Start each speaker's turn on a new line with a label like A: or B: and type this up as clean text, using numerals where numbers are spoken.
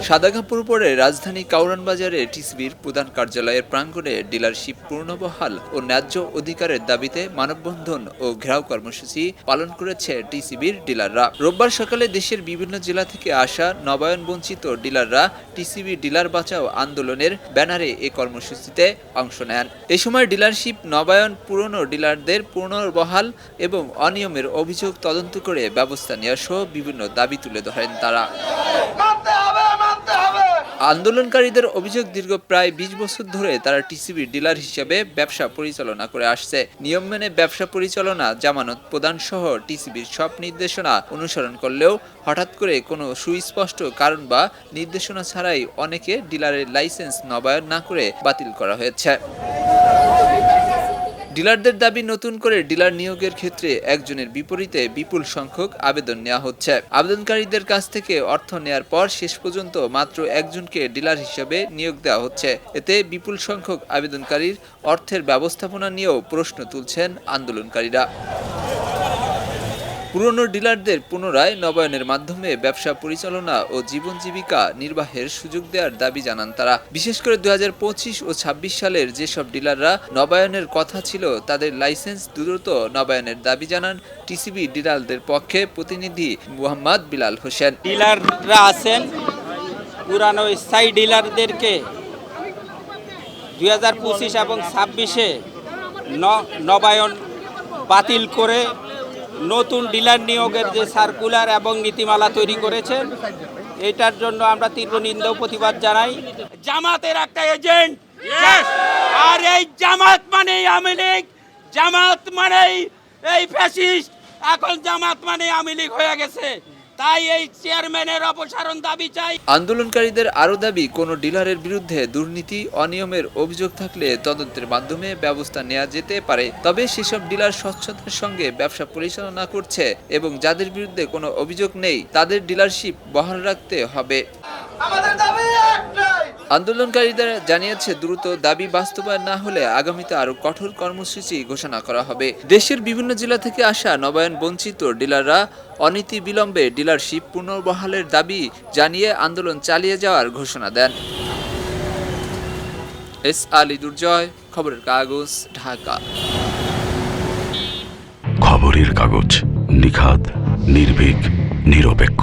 A: সাদাগাপুর পরে রাজধানী কাউরান বাজারে টিসিবির প্রধান কার্যালয়ের প্রাঙ্গণে ডিলারশিপ পূর্ণবহাল ও ন্যায্য অধিকারের দাবিতে মানববন্ধন ও ঘেরাও কর্মসূচি পালন করেছে টিসিবির ডিলাররা। রোববার সকালে দেশের বিভিন্ন জেলা থেকে আসা নবায়ন বঞ্চিত ডিলাররা টিসিবি ডিলার বাঁচাও আন্দোলনের ব্যানারে এ কর্মসূচিতে অংশ নেন। এ সময় ডিলারশিপ নবায়ন, পুরনো ডিলারদের পুনর্বহাল এবং অনিয়মের অভিযোগ তদন্ত করে ব্যবস্থা নেওয়া সহ বিভিন্ন দাবি তুলে ধরেন তারা। আন্দোলনকারীদের অভিযোগ, দীর্ঘ প্রায় ২০ বছর ধরে তারা টিসিবি ডিলার হিসেবে ব্যবসা পরিচালনা করে আসছে। নিয়ম মেনে ব্যবসা পরিচালনা, জামানত প্রদান সহ টিসিবির সব নির্দেশনা অনুসরণ করলেও হঠাৎ করে কোনো সুস্পষ্ট কারণ বা নির্দেশনা ছাড়াই অনেকে ডিলারের লাইসেন্স নবায়ন না করে বাতিল করা হয়েছে। ডিলারদের দাবি, নতুন করে ডিলার নিয়োগের ক্ষেত্রে একজনের বিপরীতে বিপুল সংখ্যক আবেদন নেওয়া হচ্ছে। আবেদনকারীদের কাছ থেকে অর্থ নেয়ার পর শেষ পর্যন্ত মাত্র একজনকে ডিলার হিসেবে নিয়োগ দেওয়া হচ্ছে। এতে বিপুল সংখ্যক আবেদনকারীর অর্থের ব্যবস্থাপনা নিয়েও প্রশ্ন তুলছেন আন্দোলনকারীরা। পুরনো ডিলারদের পুনরায় নবায়নের মাধ্যমে ব্যবসা পরিচালনা ও জীবন জীবিকা নির্বাহের সুযোগ দেওয়ার দাবি জানান তারা। বিশেষ করে ২০২৫ ও ২৬ সালের যেসব ডিলাররা নবায়নের কথা ছিল তাদের লাইসেন্স দ্রুত নবায়নের দাবি জানান টিসিবি ডিলারদের পক্ষে প্রতিনিধি মোহাম্মদ বিলাল হোসেন।
B: ডিলাররা আছেন, পুরানো স্থায়ী ডিলারদেরকে ২০২৫ এবং ২৬-এ নবায়ন বাতিল করে নতুন ডিলার নিয়োগের যে সার্কুলার এবং নীতিমালা তৈরি করেছেন, এটার জন্য আমরা তীব্র নিন্দা ও প্রতিবাদ জানাই। জামাতের একটা এজেন্ট, আর এই জামাত মানেই আওয়ামী লীগ, জামাত মানেই এই ফ্যাসিস্ট, এখন জামাত মানে আওয়ামী লীগ হয়ে গেছে। তাই এই চেয়ারম্যানের অপসারণ দাবি চাই।
A: আন্দোলনকারীদের আরও দাবি, কোনো ডিলারের বিরুদ্ধে দুর্নীতি, অনিয়মের অভিযোগ থাকলে তদন্তের মাধ্যমে ব্যবস্থা নেওয়া যেতে পারে। তবে সেসব ডিলার স্বচ্ছতার সঙ্গে ব্যবসা পরিচালনা করছে এবং যাদের বিরুদ্ধে কোনো অভিযোগ নেই তাদের ডিলারশিপ বহাল রাখতে হবে। আন্দোলনকারীরা জানিয়েছে, দ্রুত দাবি বাস্তবায়ন না হলে আগামীতে আরও কঠোর কর্মসূচি ঘোষণা করা হবে। দেশের বিভিন্ন জেলা থেকে আসা নবায়ন বঞ্চিত ডিলাররা অনীতি বিলম্বে ডিলারশিপ পুনর্বহালের দাবি জানিয়ে আন্দোলন চালিয়ে যাওয়ার ঘোষণা দেন। এস আলী দুর্জয়, খবরের কাগজ, ঢাকা।
C: খবরের কাগজ, নিখাত, নির্ভীক, নিরপেক্ষ।